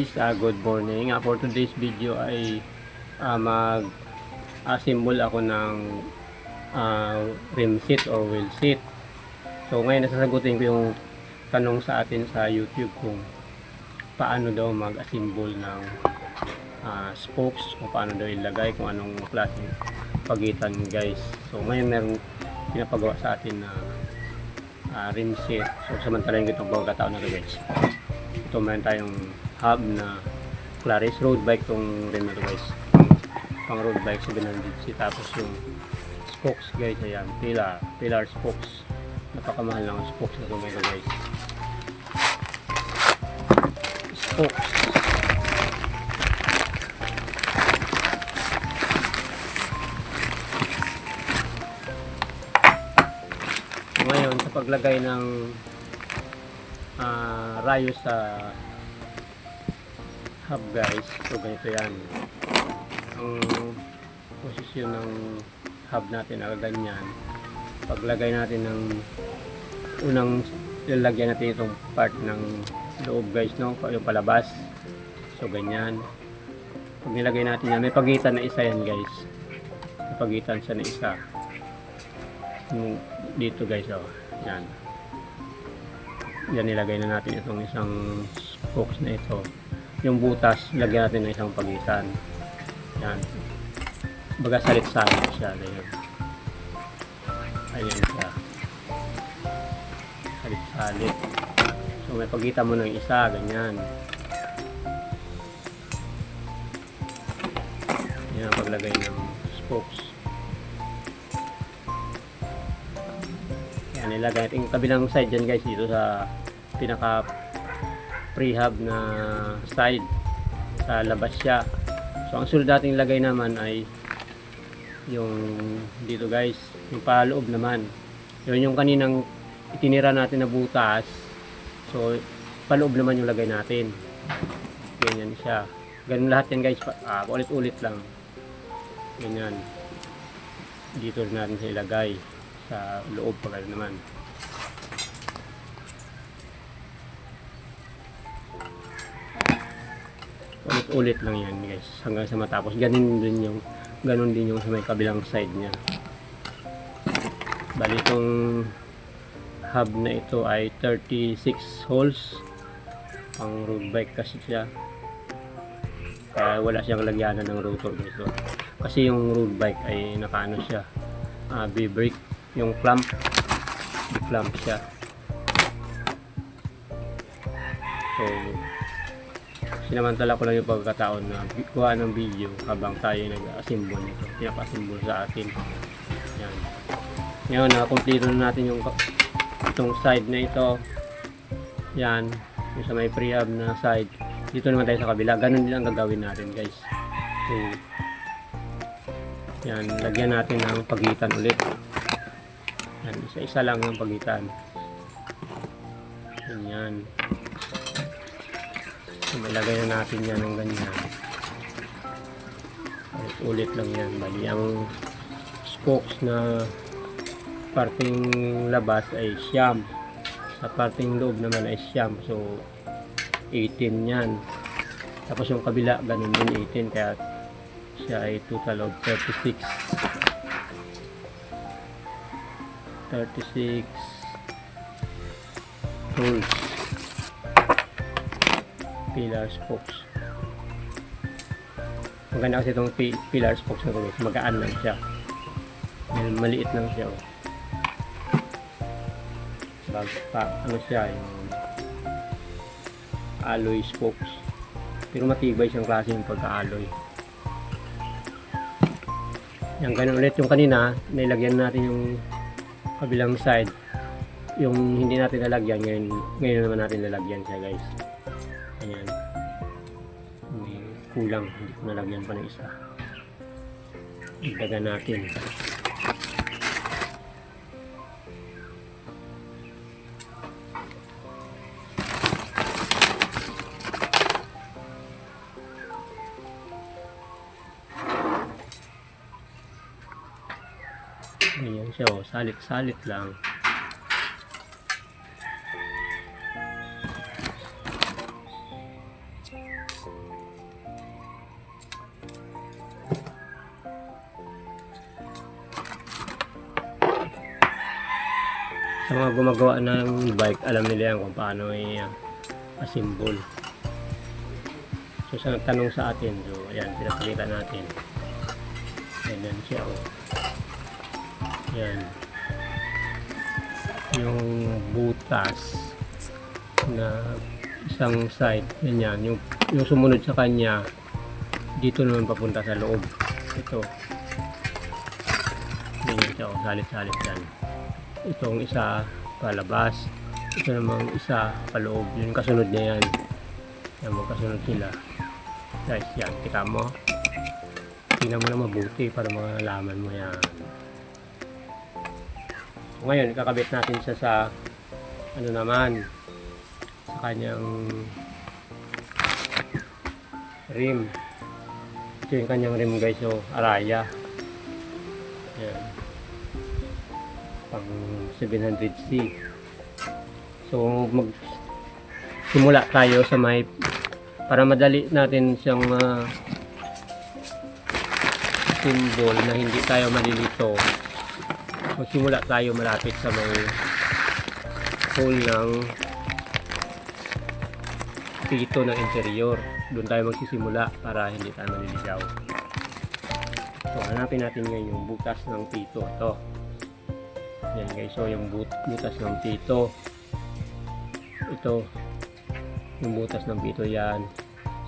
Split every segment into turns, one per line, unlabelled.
guys, good morning. For today's video ay mag-assemble ako ng rim seat or wheel seat. So ngayon nasasagutin ko yung tanong sa atin sa YouTube kung paano daw mag-assemble ng spokes, kung paano daw ilagay, kung anong klaseng pagitan guys. So ngayon meron pinapagawa sa atin na rim seat. So samantalahin ko itong pagkataon na ito guys. Ito meron tayong hub na Claris road bike tong rim na ito guys, pang road bike 700cc. Tapos yung spokes guys, ayan, pillar spokes, napakamahal lang ang spokes na ito guys. Spokes ngayon sa paglagay ng rayo sa hub guys. So ganito yan ang posisyon ng hub natin, ganyan. Paglagay natin ng unang lalagyan natin itong part ng loob guys, no, yung palabas. So ganyan, pag nilagay natin yan, may pagitan na isa yan guys, may pagitan siya na isa dito guys, oh, yan. Yan, nilagay na natin itong isang spokes na ito. Yung butas, lagyan natin ng isang pagitan. Yan. Baga salit-salit siya. Ganyan. Ayan siya. Salit-salit. So may pagitan mo ng isa, ganyan. Yan ang paglagay ng spokes. Yan, nilagay natin yung kabilang side dyan guys, dito sa pinaka prehab na side, sa labas siya. So ang sunod nating lagay naman ay yung dito guys, yung paloob naman. Yun yung kaninang itinira natin na butas. So paloob naman yung lagay natin. Ganyan siya. Ganun lahat yan guys, ulit-ulit lang. Ganyan. Dito natin siya ilagay sa loob pa naman. Ulit-ulit lang yan guys hanggang sa matapos. Ganun din yung sa may kabilang side niya. Bali itong hub na ito ay 36 holes. Pang road bike kasi siya, kaya wala siyang lagyanan ng rotor dito. Kasi yung road bike ay nakaano siya, B-brake, yung clamp, clamp siya. So sinamantala ko lang yung pagkataon na kuha ng video habang tayo nag-assemble nito, pinapa-assemble sa atin. Yan. Ngayon na-complete na natin itong side na ito. Yan, yung sa may prehab na side. Dito naman tayo sa kabila, ganun din ang gagawin natin guys. So yan, lagyan natin ng pagitan ulit. Yan, isa-isa lang ang pagitan. Yan. So, ilagay na natin yan ng ganyan. Ulit lang yan. Bali, ang spokes na parting labas ay siyam. Sa parting loob naman ay siyam. So, 18 yan. Tapos yung kabila, ganun din 18. Kaya siya ay total of 36. 36 holes. Pillar spokes. Maganda kasi itong pillar spokes na ito guys, magaan lang siya, maliit lang siya. Ano siya, yung alloy spokes, pero matibay siyang klase yung pagka-alloy. Yan, ganun ulit yung kanina, nilagyan natin yung kabilang side, yung hindi natin nalagyan, ngayon naman natin nalagyan siya guys. Ayan, may kulang, hindi ko nalagyan pa ng isa. Igdagan natin. Ayan siya, oh, salit-salit lang. Sa mga gumagawa ng bike, alam nila yan kung paano i-assemble. So sa nagtanong sa atin, so ayan, pinapakita natin. Ayan siya, oh. Ayan. Yung butas na isang side, yan. Yung sumunod sa kanya, dito naman papunta sa loob. Ito. Ganyan siya, oh, salit-salit yan. Itong isa palabas. Ito namang isa paloob. Yung kasunod niya yan. Yan, magkasunod sila. Guys, yan. Kita mo. Tingnan mo na mabuti para malaman mo yan. So, ngayon, kakabit natin siya sa ano naman, sa kanyang rim. Ito yung kanyang rim, guys. So, Araya. Yan. Pang 700C. So, simula tayo sa may, para madali natin siyang symbol na hindi tayo malilito. Magsimula tayo malapit sa may hole ng pito ng interior. Doon tayo magsisimula para hindi tayo maliligaw. So, hanapin natin ngayon yung butas ng pito. Ito. Yan guys. So, yung butas ng pito. Ito. Yung butas ng pito yan.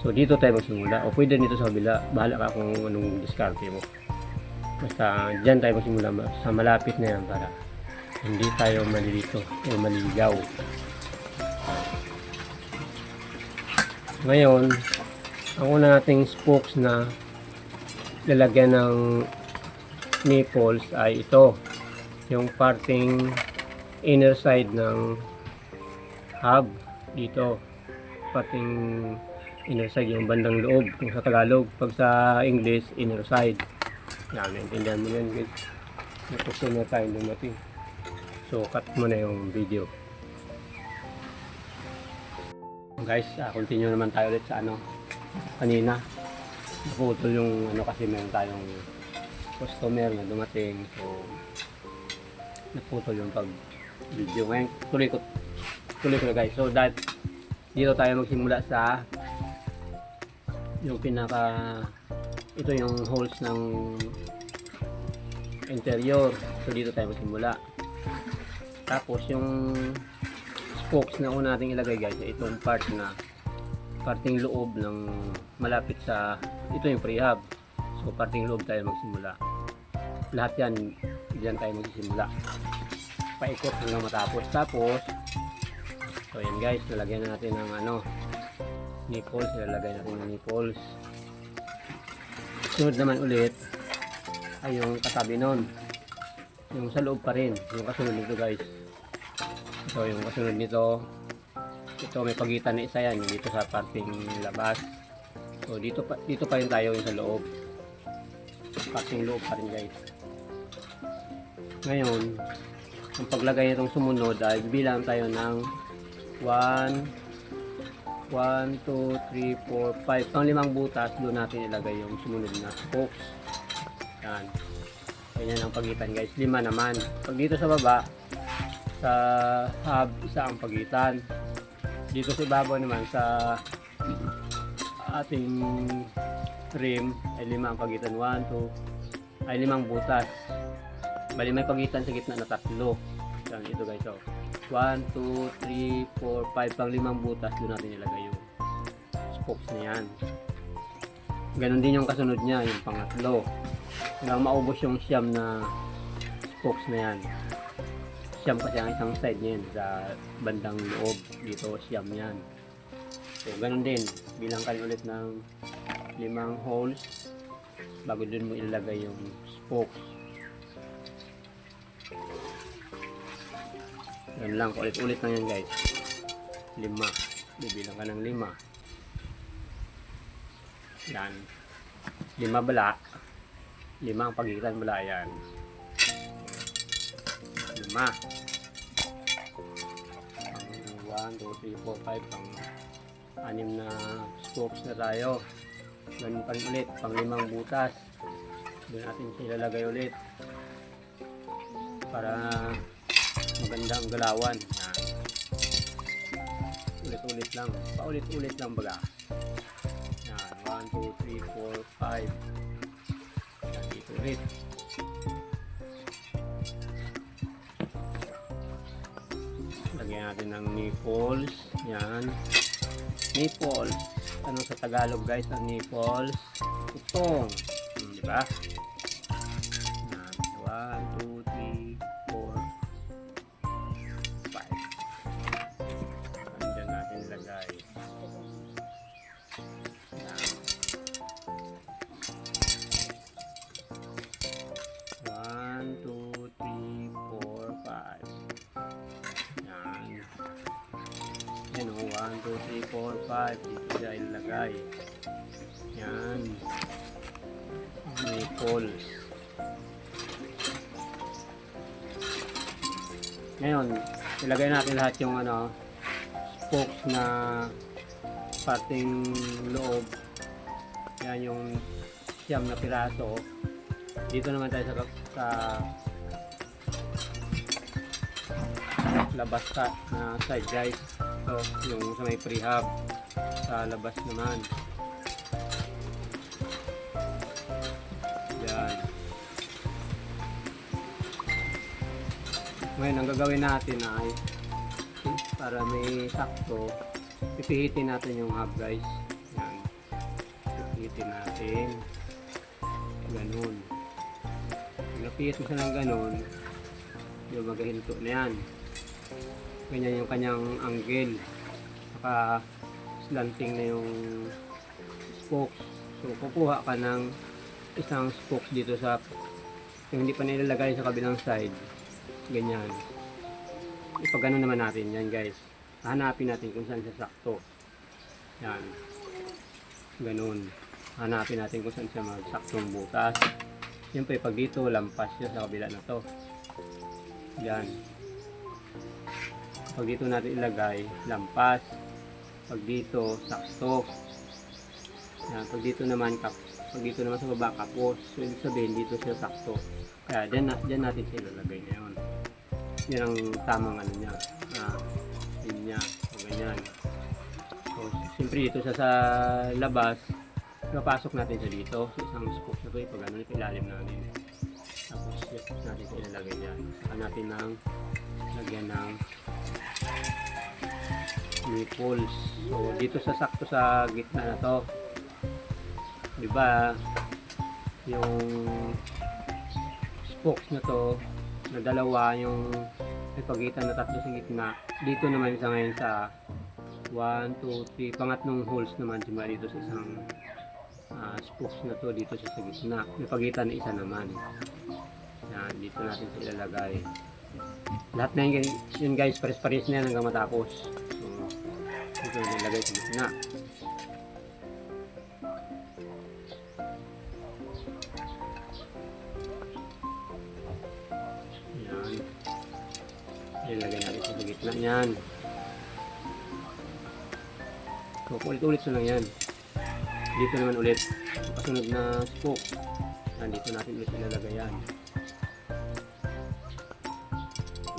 So, dito tayo magsimula. O pwede dito sa kabila. Bahala ka kung anong diskarte mo. Basta dyan tayo magsimula sa malapit na yan para hindi tayo malilito o maliligaw. Ngayon, ang una nating spokes na lalagyan ng nipples ay ito. Yung parting inner side ng hub dito. Parting inner side, yung bandang loob kung sa Tagalog. Pag sa English, inner side. Yan, naintindihan mo yan guys. Napuso na tayo dumating. So, cut mo na yung video. Guys, continue naman tayo ulit sa ano. Kanina, naputol yung ano kasi meron tayong customer na dumating. So, naputol yung pag-video. Ngayon, tuloy ko na guys. So, dito tayo magsimula sa yung ito yung holes ng interior. So, dito tayo magsimula. Tapos, yung spokes na una natin ilagay guys, itong parting loob ng malapit sa, ito yung prehab. So, parting loob tayo magsimula. Lahat yan, diyan tayo magsimula. Paikot hanggang matapos. Tapos, so yan guys, lalagyan na natin ng nipples. Lalagyan natin ng nipples. Sunod naman ulit ay yung katabi nun. Yung sa loob pa rin. Yung kasunod nito guys. So yung kasunod nito, ito may pagitan na isa yan. Yung dito sa parting labas. So dito pa rin tayo yung sa loob. Parting loob pa rin guys. Ngayon, ang paglagay nitong sumunod ay bilang tayo ng 1, 2, 3, 4, 5. Pang 5 butas, doon natin ilagay yung sumunod na spokes. Yan. Ganyan ang pagitan guys. 5 naman. Pag dito sa baba, sa hub, isa ang pagitan. Dito sa ibabaw naman, sa ating rim, ay 5 ang pagitan. 1, 2, ay 5 butas. Bali may pagitan sa gitna na 3. Yan, ito guys. So, 1, 2, 3, 4, 5, pang 5 butas, doon natin ilagay yung spokes na yan. Ganon din yung kasunod niya, yung pangatlo. Hanggang maubos yung siyam na spokes na yan. Siyam kasi ang isang side niyan sa bandang loob. Dito siyam yan. So ganon din, bilang kayo ulit ng 5 holes bago dun mo ilalagay yung spokes. Yan lang, ulit-ulit lang yan guys. 5. Bibilang ka ng 5. Yan. 5 bala. 5 ang pagitan bala yan. 5. 1, 2, 3, 4, 5. Pang 6 na spokes na tayo. Ganun pa rin ulit. Pang 5 butas. Doon natin ilalagay ulit. Para magandang galawan. Yan. Ulit-ulit lang. Paulit-ulit lang baga. Yan. 1, 2, 3, 4, 5. Yan. Dito ulit. Lagyan natin ng nipples. Yan. Nipples. Ano sa Tagalog guys ang nipples? Utong. Diba? Yan. 1, 2, 3, 4, 5. Andyan natin ilagay. Yan. 1, 2, 3, 4, 5. Yan. Yan o. 1, 2, 3, 4, 5. Dito siya ilagay. Yan. Nipples. Ngayon, ilagay natin lahat yung spokes na parting loob. Yan yung siyam na piraso. Dito naman tayo sa labas na side guys. So, yung sa may prehab sa labas naman. Yan. Ngayon, ang gagawin natin ay para may sakto, pipihitin natin yung hub guys. Yan. Pipihitin natin. Ganun. Pag napihit mo siya ng ganun, yung magahinto na yan. Ganyan yung kanyang angle. Saka slanting na yung spokes. So, kukuha ka ng isang spokes dito sa yung hindi pa nilalagay sa kabilang side. Ganyan. Ipagano naman natin yan guys. Hanapin natin kung saan siya sakto. Yan. Ganun. Hanapin natin kung saan siya magsaktong butas. Siyempre pag dito lampas siya sa kabila na to. Yan. Pag dito natin ilagay, lampas. Pag dito, sakto. Yan. Pag dito naman sa baba kapos. So ibig sabihin dito siya sakto. Kaya dyan natin siya ilalagay ngayon. Yan ang tamang ano niya. Linya. O ganyan. So siyempre dito siya sa labas. Napasok natin siya dito. So isang spoke na ito. Pag ano, ilalim natin. Tapos natin siya ilalagay dyan. Saka natin lagyan ng nipples. So dito sa sakto sa gitna na to. Diba? Yung spokes na to na dalawa yung may pagitan na tatlo sa gitna. Dito naman sa ngayon sa 1, 2, 3 pangatlong holes naman diba dito sa isang spokes na to dito sa gitna. May pagitan na isa naman. Yan, dito natin sa ilalagay. Lahat na yun guys, pares-pares na yan hanggang matapos. So, dito na ilagay sa gitna. Yan. Ilagay natin sa gitna yan. So, ulit-ulit na lang yan. Dito naman ulit. Kasunod na spoke. Yan, dito natin ulit ilalagay yan.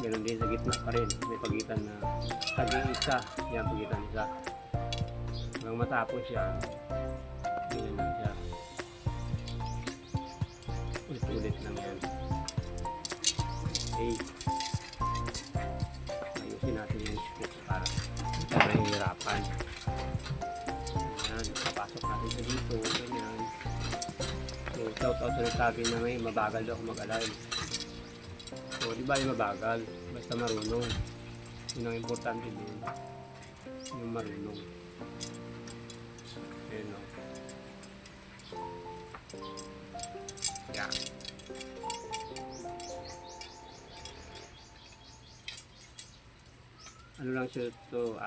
Ganun din sa gitna pa rin. May pagitan na tagi-isa. Yan, pagitan isa. Hanggang matapos yan. Ganyan lang siya. Ulit-ulit lang yan. Okay. Ayusin natin yung spoke para mahihirapan. Yan, papasok natin sa dito. Ganyan. So, shout out sa nagsabi na may mabagal daw mag-align. So, di ba yung mabagal? Basta marunong. Yun ang importante din. Yung marunong. Ayan o. Yan. Ano lang siya ito,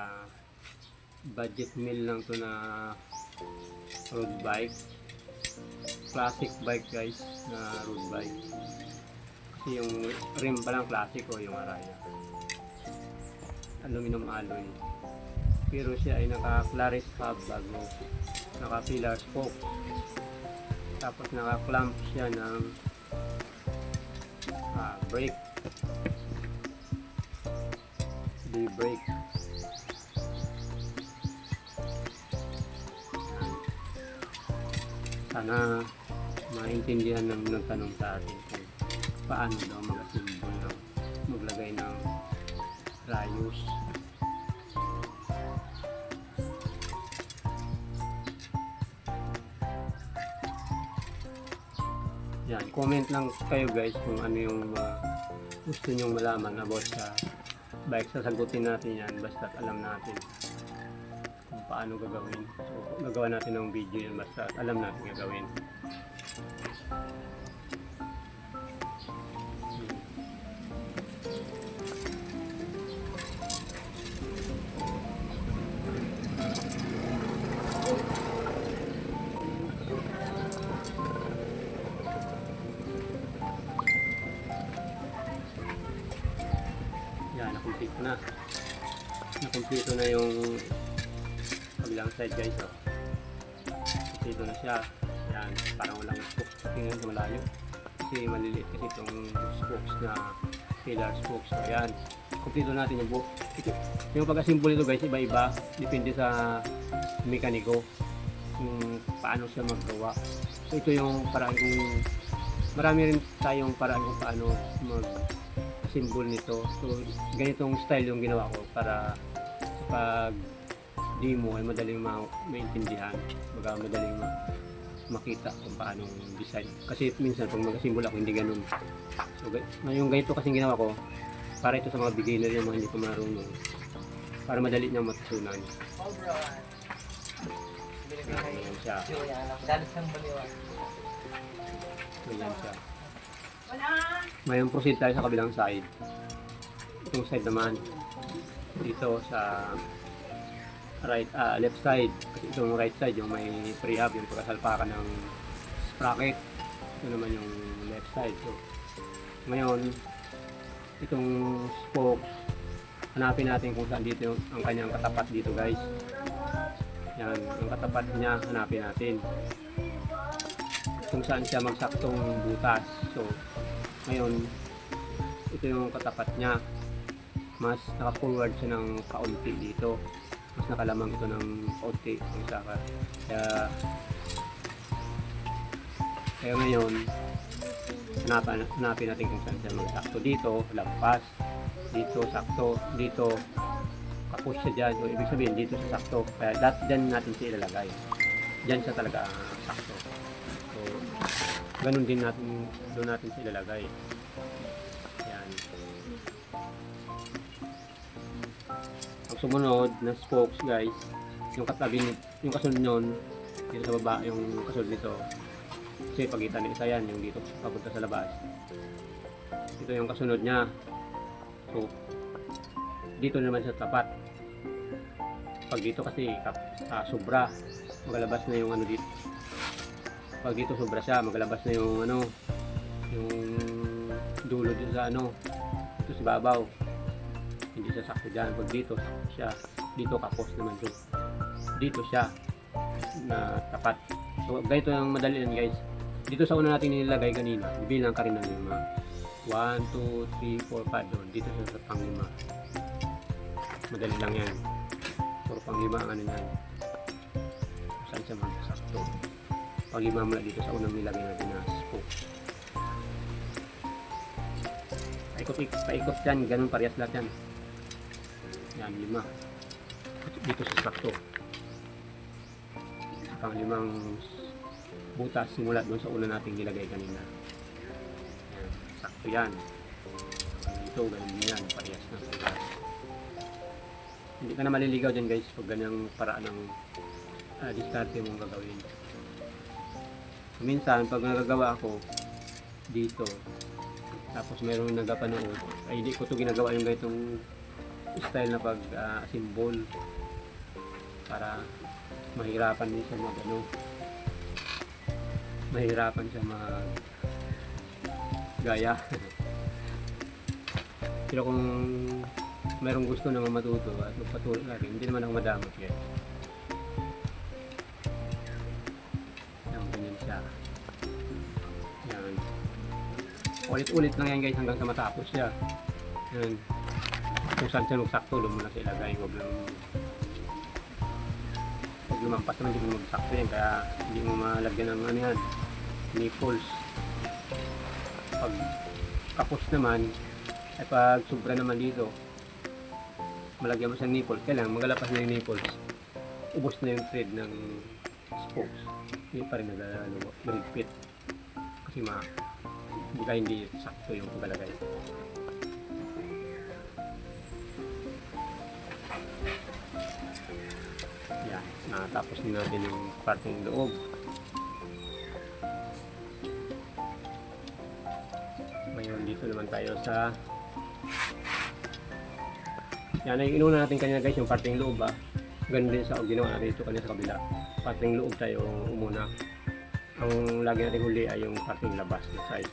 budget meal lang to na road bike. Classic bike guys, na road bike. Yung rim pa lang classic o yung Araya. Aluminum alloy. Pero siya ay naka-Claris hub bago naka-pillar spoke. Tapos naka-clamp siya ng brake. brake. Sana maintindihan ng nagtanong sa atin kung paano daw mag-assemble ng maglagay ng rayos. Yan, comment lang kayo guys kung ano yung gusto nyong malaman about sa bike. Sasagutin natin yan basta alam natin kung paano gagawin. So, gagawa natin ng video yan basta alam natin gagawin. Yan, nakumpleto na. Nakumpleto na yung kabilang side guys. Oh. Nakumpleto na siya. Yan, parang walang spokes. Tingnan ko malayo. Kasi maliliit kasi itong spokes na pillar spokes. So yan, kumpleto natin yung buo. Yung pag-assemble ito guys, iba-iba. Depende sa mekaniko kung paano siya maggawa. So ito yung paraan kung marami rin tayong paraan kung paano mag-assemble nito. So ganitong style yung ginawa ko para pag demo ay madaling maintindihan, madaling makita kung paano design. Kasi minsan pag mag-assemble ako hindi ganun. So yung ganito kasing ginawa ko para ito sa mga beginner yung mga hindi ko marunong, para madali niyang matutunan. Ayan siya. Ayan siya. Mayroon proceed tayo sa kabilang side. Itong side naman dito sa left side. Kasi itong right side yung may prehab, yung pagkasalpakan ng sprocket. Ito naman yung left side. So ngayon itong spoke, hanapin natin kung saan dito ang kanyang katapat dito guys. Yan, ang katapat niya hanapin natin kung saan siya magsaktong butas. So ngayon ito yung katapat niya, mas naka-forward siya ng kaunti dito, mas nakalamang ito ng kaunti ang saka. Kaya ngayon hanapin natin kung saan siya magsakto. Dito lampas, dito sakto, dito kapos siya dyan. So ibig sabihin dito siya sakto, kaya dyan natin siya ilalagay. Dyan siya talaga sakto. So ganun din natin, doon natin siya ilalagay. Yan. Ang sumunod na spokes guys, yung katabi, yung kasunod nyon dito sa baba, yung kasunod nito. Kasi pagitan ng isa yan, yung dito papunta sa labas. Ito yung kasunod niya. So dito naman sa tapat. Pag dito kasi sobra, magalabas na yung ano dito. Pag dito sobra siya, magalabas na yung ano, yung dulo dito sa ano, dito sa babaw. Hindi siya sakto dyan. Pag dito sakto siya, dito kapos naman to. Dito siya na tapat. So ganito yung madali yan guys. Dito sa una natin nilagay kanina, bibilang ka rin ng 5. 1, 2, 3, 4, 5 doon. Dito sa pang-5. Madali lang yan. Puro pang-5 ang ano yan. Saan siya magsakto. Pang-5 mula dito sa unang nilagay natin na spoke. Paikot yan, ganun parehas lahat yan. Yan, 5. Dito sa sakto. Pang-5 butas simula doon sa una nating nilagay kanina. Yan, sakto yan. Dito, ganun yan, parehas na parehas. Hindi ka na maliligaw dyan guys pag ganyang paraan ng diskarte mong gagawin. Minsan pag nagagawa ako dito, tapos mayroong nagapanood, ay hindi ko ito ginagawa yung ganitong style na pag-assemble para mahirapan din siya mahirapan siya gaya. Pero kung mayroong gusto na matuto at magpatuloy natin, hindi naman ako madamot guys. Yan, ganyan siya. Yan. Ulit-ulit lang yan guys hanggang sa matapos siya. Yan. kung saan siya magsakto, doon mo na siya ilagay. Huwag lumampas naman, hindi mo magsakto yan, kaya hindi mo malagyan ng ano yan, nipples. Pag kapos naman, ay pag sobra naman dito, malagyan mo sa nipples, kailangan magalapas na yung nipples, ubos na yung thread ng spokes, hindi pa rin nagligpit kasi hindi sakto yung pagkalagay. Yan, natapos na natin yung parteng loob. Ngayon dito naman tayo sa yan ay inuna natin kanina guys, yung parteng loob ganun din sa ginawa natin ito kanina sa kabila. Parteng loob tayo umuna. Ang lagi natin huli ay yung parteng labas na side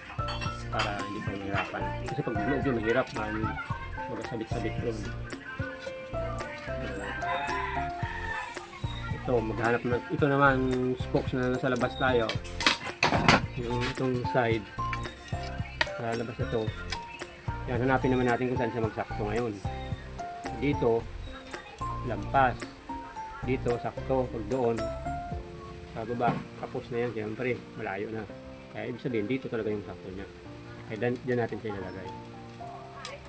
para hindi tayo mahirapan. Kasi pag loob yun mahirap magkasabit-sabit ron. Ito maghanap na ito naman spokes na nasa labas tayo. Yung itong side sa labas na to. Yan, hanapin naman natin kung saan siya magsakto ngayon. Dito lampas, dito sakto, pag doon sa baba, kapos na yan, siyempre malayo na, kaya ibig sabihin dito talaga yung sakto niya, kaya dyan natin siya ilalagay.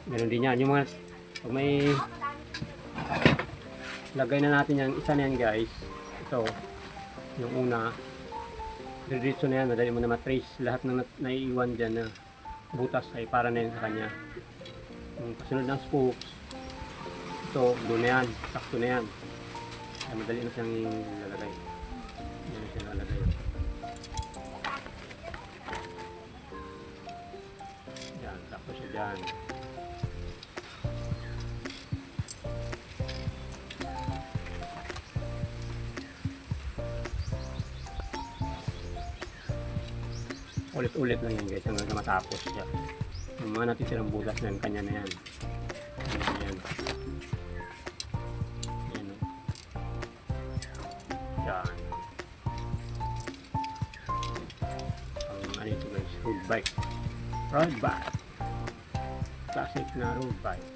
Meron din yan, yung mga pag may lagay na natin yan, isa na yan guys, ito yung una, diretso na yan, madali mo na matrace lahat ng naiiwan dyan na butas ay para na yan sa kanya. Yung kasunod ng spokes, ito, doon na yan, sakto na yan. Ay, madali na siyang ilalagay. Yan na siyang ilalagay. Yan, sakto siya dyan. Ulit-ulit lang yan guys, hanggang matapos siya. Yung mga natitirang butas na yan, kanya na yan. Yan. Yan. Ano ito guys? Road bike. Road bike. Classic na road bike.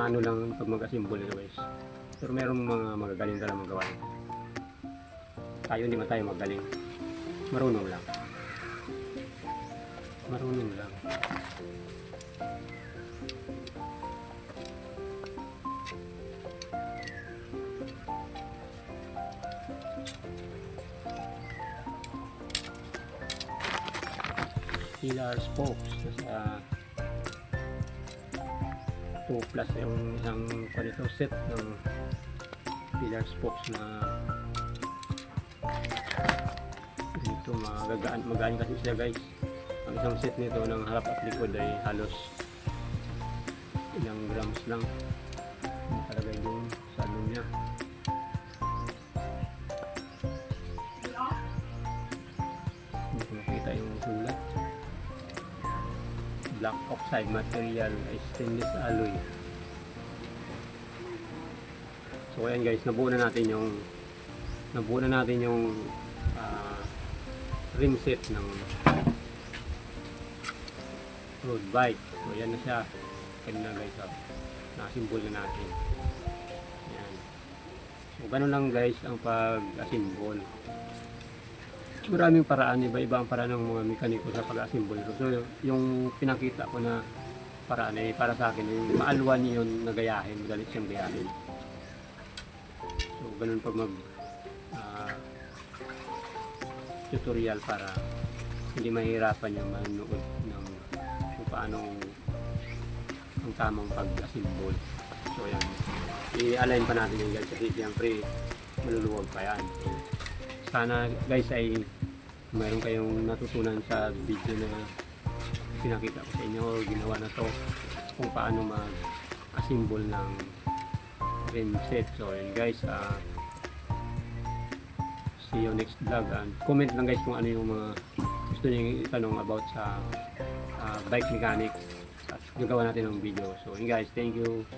Ano lang pag mag-assemble ito guys. Pero merong mga magagaling talaga magawa. Tayo hindi man tayo magaling. Marunong lang. Marunong lang. Pillar spokes sa 2 plus yung isang ganito set ng pillar spokes na dito magaan kasi siya guys. Ang isang set nito ng harap at likod ay halos ilang grams lang nakalagay doon sa ano niya. Hindi ko makita yung sulat. Black oxide material ay stainless alloy. So ayan guys, nabuo na natin yung rim set ng road bike. So ayan na siya. Kanina guys, na-assemble na natin. Ayan. So ganun lang guys ang pag-assemble. Maraming paraan, iba-iba ang paraan ng mga mekaniko sa pag-assemble. So yung pinakita ko na paraan ay para sa akin, yung maalwan yun na gayahin, magalit siyang gayahin. So ganun pag mag tutorial para hindi mahirapan yung manood ng kung paano ang tamang pag-assemble. So yan, i-align pa natin yung guys kasi siyempre maluluwag pa yan. So, sana guys ay mayroon kayong natutunan sa video na pinakita ko sa inyo o ginawa na to kung paano mag-assemble ng rim set. So yun guys, see you next vlog, and comment lang guys kung ano yung mga gusto niyo itanong about sa bike mechanics at gagawa natin ng video. So yun guys, thank you.